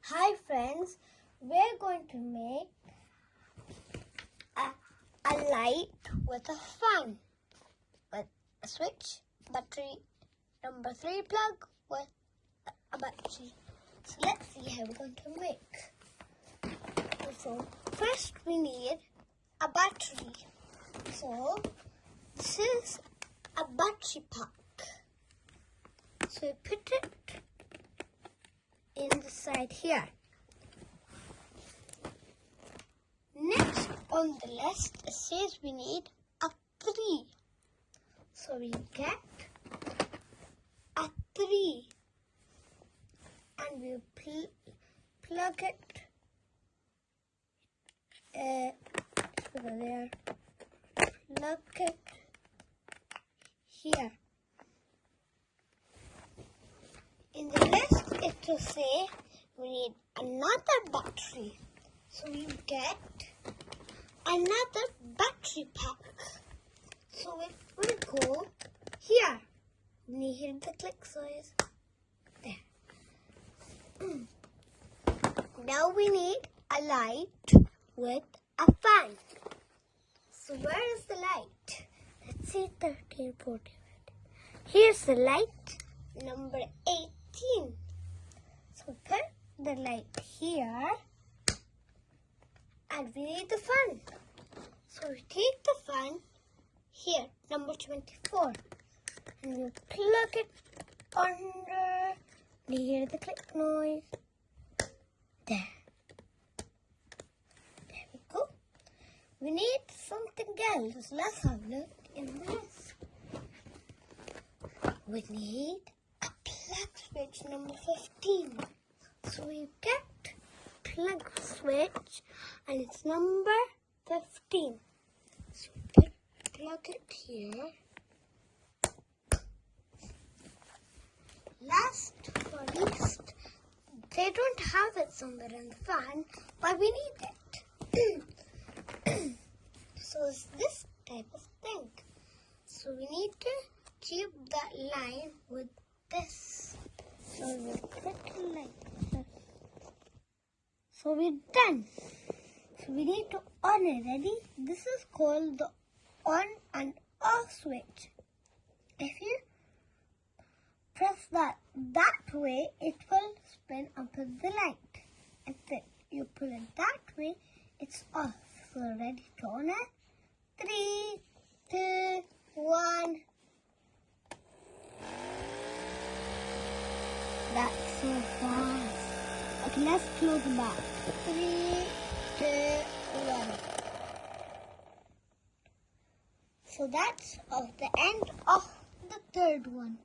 Hi friends, we're going to make a light with a fan, with a switch, battery, number 3 plug with a battery. So let's see how we're going to make. So first we need a battery. So this is a battery pack. So we put it in the side here. Next on the list it says we need a 3. So we get a 3 and we plug it there. Plug it here. In the list it will say we need another battery. So we get another battery pack. So it will go here. When you hear the click noise, there. Now we need a light with a fan. So where is the light? Let's see 13, 14. Here's the light, number 18. So put the light here. And we need the fan. So we take the fan here, number 24. And we plug it under. You hear the click noise. There. There we go. We need something else. Let's have a look in this. We need a plug switch, number 15. So we get plug switch and it's number 15. So plug it here. Last but least, they don't have it somewhere in the fan, but we need it. So it's this type of thing. So we need to keep that line with this. So we'll put it like this. So we're done. So we need to on it. Ready? This is called the on and off switch. If you press that way, it will spin up with the light. If you pull it that way, it's off. So ready to on it? 3, 2, 1. That's so fast. Okay, let's close the back. 3, 2, 1. So that's the end of the third one.